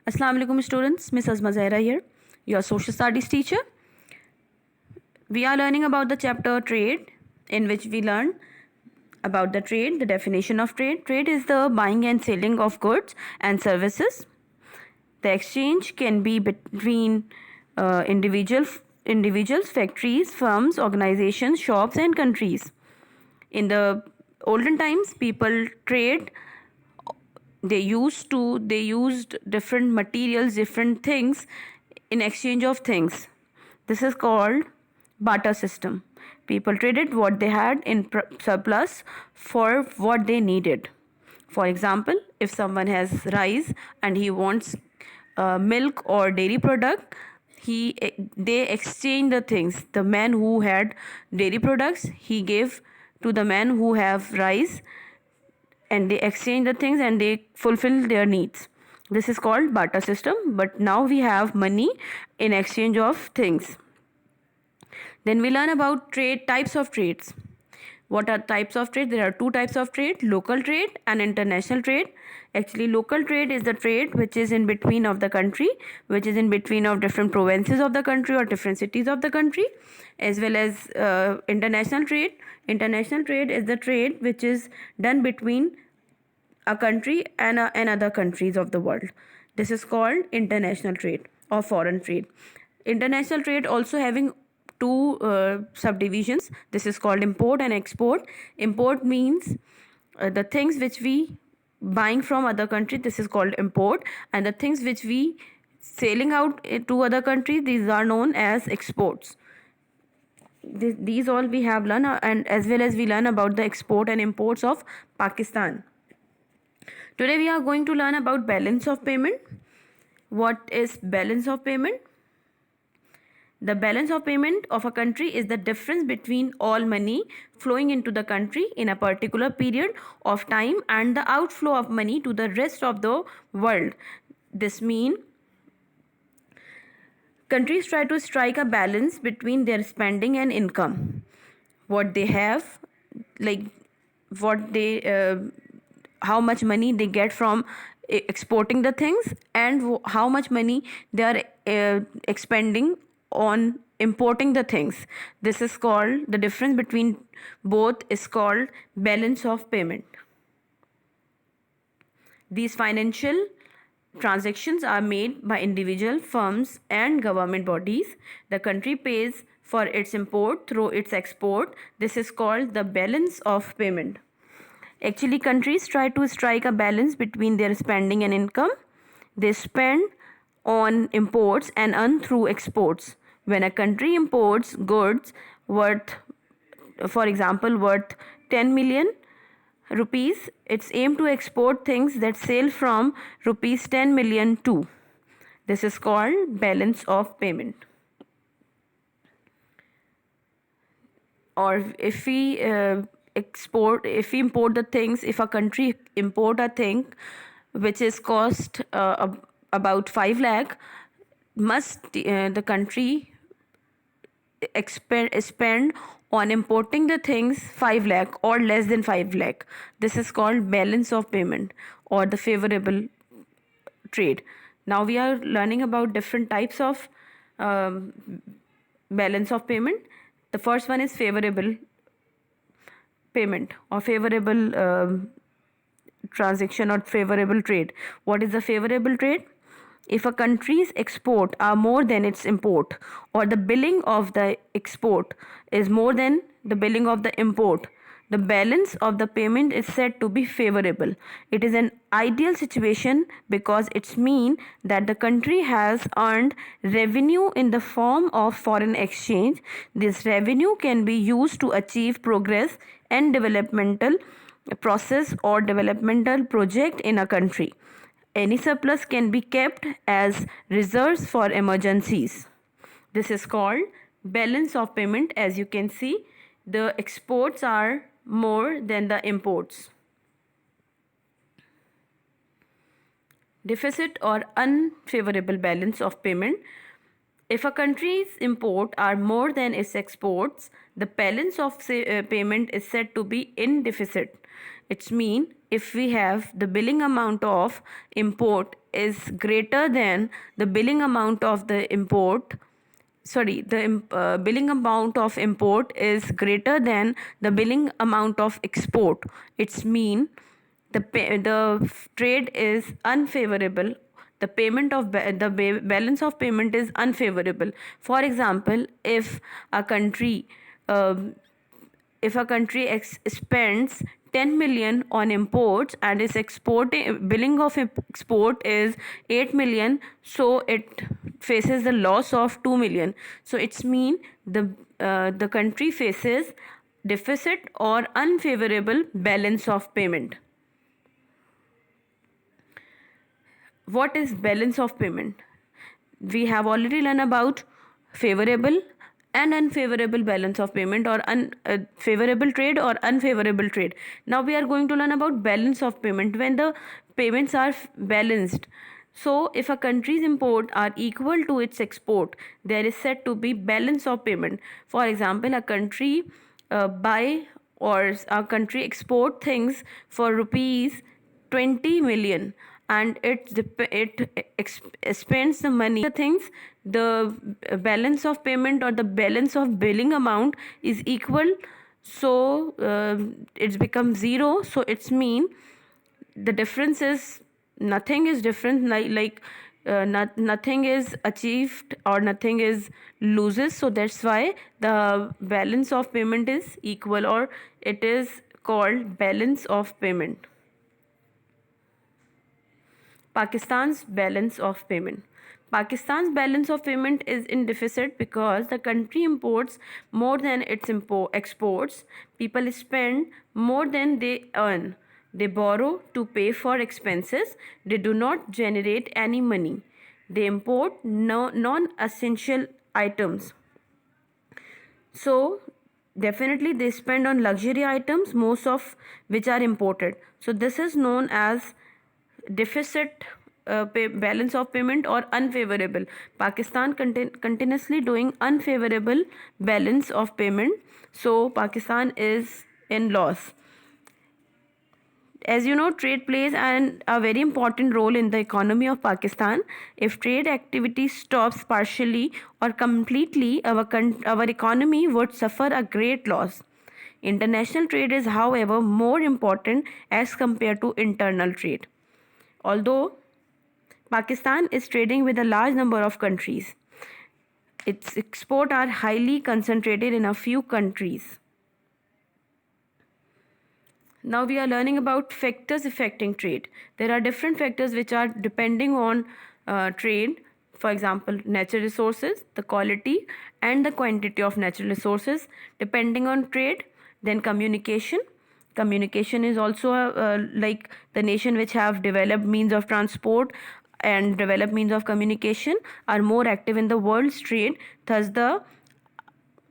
Assalamu alaikum students, Miss Azma Zahra here, your social studies teacher. We are learning about the chapter trade, in which we learn about the trade, the definition of trade. Trade is the buying and selling of goods and services. The exchange can be between individuals, factories, firms, organizations, shops and countries. In the olden times, people trade. They used different materials, different things in exchange of things. This is called barter system. People traded what they had in surplus for what they needed. For example, if someone has rice and he wants milk or dairy product, they exchange the things. The man who had dairy products, he gave to the man who have rice, and they exchange the things and they fulfill their needs. This is called barter system, but now we have money in exchange of things. Then we learn about trade, types of trades. What are types of trade? There are two types of trade: local trade and international trade. Actually, local trade is the trade which is in between of the country, which is in between of different provinces of the country or different cities of the country, as well as international trade. International trade is the trade which is done between a country and other countries of the world. This is called international trade or foreign trade. International trade also having two subdivisions. This is called import and export. Import means the things which we buying from other country, this is called import, and the things which we selling out to other countries, these are known as exports. These all we have learned, and as well as we learn about the export and imports of Pakistan. Today we are going to learn about balance of payment. What is balance of payment? The balance of payment of a country is the difference between all money flowing into the country in a particular period of time and the outflow of money to the rest of the world. This means countries try to strike a balance between their spending and income. What they have, like what they how much money they get from exporting the things, and how much money they are expending on importing the things. This is called, the difference between both is called balance of payment. These financial transactions are made by individual firms and government bodies. The country pays for its import through its export. This is called the balance of payment. Actually, countries try to strike a balance between their spending and income. They spend on imports and earn through exports. When a country imports goods worth, for example, worth 10 million rupees, it's aim to export things that sell from rupees 10 million too. This is called balance of payment. Or if we import the things, if a country import a thing which is cost about 5 lakh, must the country spend on importing the things 5 lakh or less than 5 lakh. This is called balance of payment or the favorable trade. Now we are learning about different types of balance of payment. The first one is favorable payment or favorable transaction or favorable trade. What is the favorable trade? If a country's export are more than its import, or the billing of the export is more than the billing of the import, the balance of the payment is said to be favorable. It is an ideal situation because it means that the country has earned revenue in the form of foreign exchange. This revenue can be used to achieve progress and developmental process or developmental project in a country. Any surplus can be kept as reserves for emergencies. This is called balance of payment. As you can see, the exports are more than the imports. Deficit or unfavorable balance of payment. If a country's import are more than its exports, the balance of payment is said to be in deficit. It's mean if we have the billing amount of import is greater than the billing amount of the import, sorry, the billing amount of import is greater than the billing amount of export, it's mean the trade is unfavorable, the payment of balance of payment is unfavorable. For example, a country um, if a country spends 10 million on imports and its exporting billing of export is 8 million, so it faces the loss of 2 million. So it's mean the country faces deficit or unfavorable balance of payment. What is balance of payment? We have already learned about favorable and unfavorable balance of payment, or favorable trade or unfavorable trade. Now we are going to learn about balance of payment, when the payments are balanced. So if a country's import are equal to its export, there is said to be balance of payment. For example, a country buy or a country export things for rupees 20 million, and it spends the money the things, the balance of payment or the balance of billing amount is equal, so it's become zero. So it's mean the difference is nothing is different, nothing is achieved or nothing is loses, so that's why the balance of payment is equal, or it is called balance of payment. Pakistan's balance of payment. Pakistan's balance of payment is in deficit because the country imports more than its exports. People spend more than they earn. They borrow to pay for expenses. They do not generate any money. They import non-essential items. So definitely they spend on luxury items, most of which are imported. So this is known as deficit balance of payment or unfavorable. Pakistan continuously doing unfavorable balance of payment, so Pakistan is in loss. As you know, trade plays a very important role in the economy of Pakistan. If trade activity stops partially or completely, our economy would suffer a great loss. International trade is, however, more important as compared to internal trade. Although Pakistan is trading with a large number of countries, its exports are highly concentrated in a few countries. Now we are learning about factors affecting trade. There are different factors which are depending on trade. For example, natural resources, the quality and the quantity of natural resources depending on trade. Then communication. Communication is also like the nation which have developed means of transport and developed means of communication are more active in the world's trade. Thus, the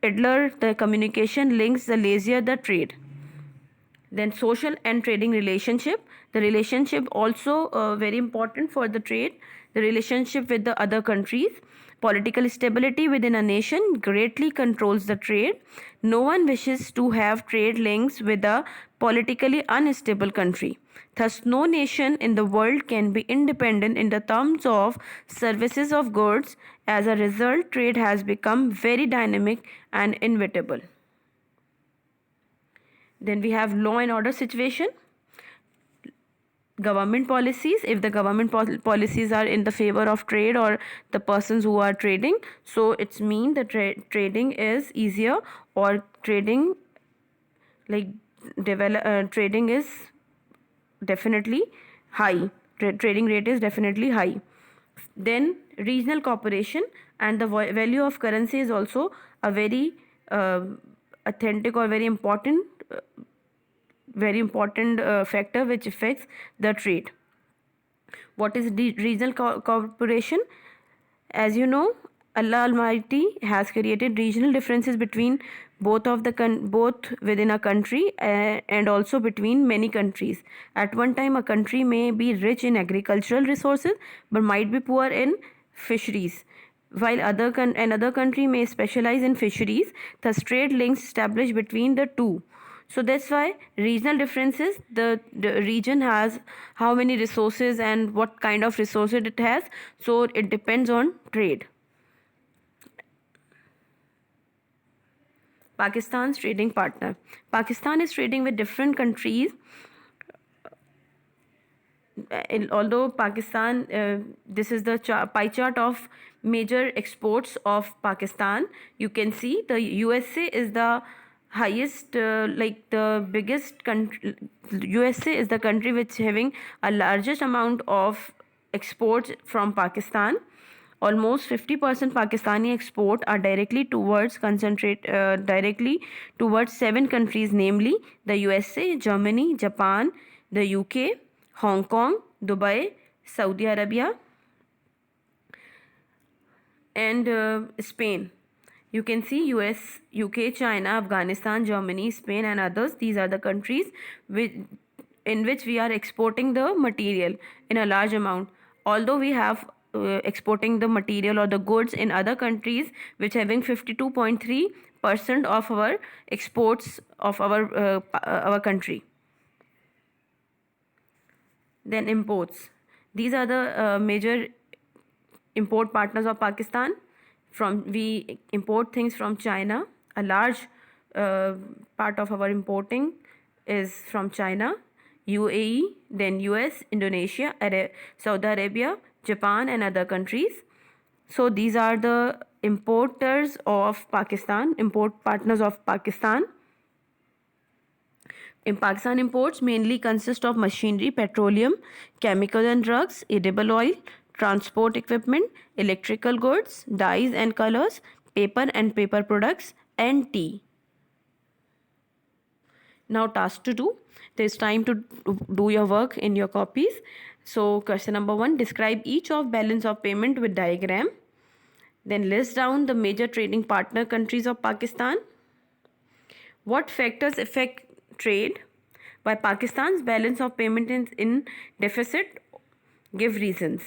idler the communication links, the lazier the trade. Then social and trading relationship. The relationship also very important for the trade. The relationship with the other countries. Political stability within a nation greatly controls the trade. No one wishes to have trade links with a politically unstable country. Thus, no nation in the world can be independent in the terms of services of goods. As a result, trade has become very dynamic and inevitable. Then we have law and order situation. Government policies. If the government policies are in the favor of trade or the persons who are trading, so it's mean the trading is easier, or trading like trading is definitely high. Trading rate is definitely high. Then regional cooperation and the value of currency is also a very authentic or very important factor which affects the trade. What is regional cooperation? As you know, Allah Almighty has created regional differences between both within a country and also between many countries. At one time, a country may be rich in agricultural resources but might be poor in fisheries, while another country may specialize in fisheries. Thus, trade links established between the two So that's why regional differences, the region has how many resources and what kind of resources it has, so it depends on trade. Pakistan's trading partner. Pakistan is trading with different countries. Although Pakistan, this is the pie chart of major exports of Pakistan. You can see the USA is the highest, like the biggest country. USA is the country which having a largest amount of exports from Pakistan. Almost 50% Pakistani export are directly towards directly towards 7 countries, namely the USA, Germany, Japan, the UK, Hong Kong, Dubai, Saudi Arabia, and Spain. You can see US, UK, China, Afghanistan, Germany, Spain, and others. These are the countries in which we are exporting the material in a large amount. Although we have exporting the material or the goods in other countries, which having 52.3% of our exports of our country. Then imports. These are the major import partners of Pakistan. We import things from China. A large part of our importing is from China, UAE, then US, Indonesia, Saudi Arabia, Japan, and other countries. So these are the importers of Pakistan, import partners of Pakistan. In Pakistan, imports mainly consist of machinery, petroleum, chemical and drugs, edible oil, transport equipment, electrical goods, dyes and colors, paper and paper products, and tea. Now, task to do. There's time to do your work in your copies. So, question number 1, describe each of balance of payment with diagram. Then list down the major trading partner countries of Pakistan. What factors affect trade? Why Pakistan's balance of payment is in deficit? Give reasons.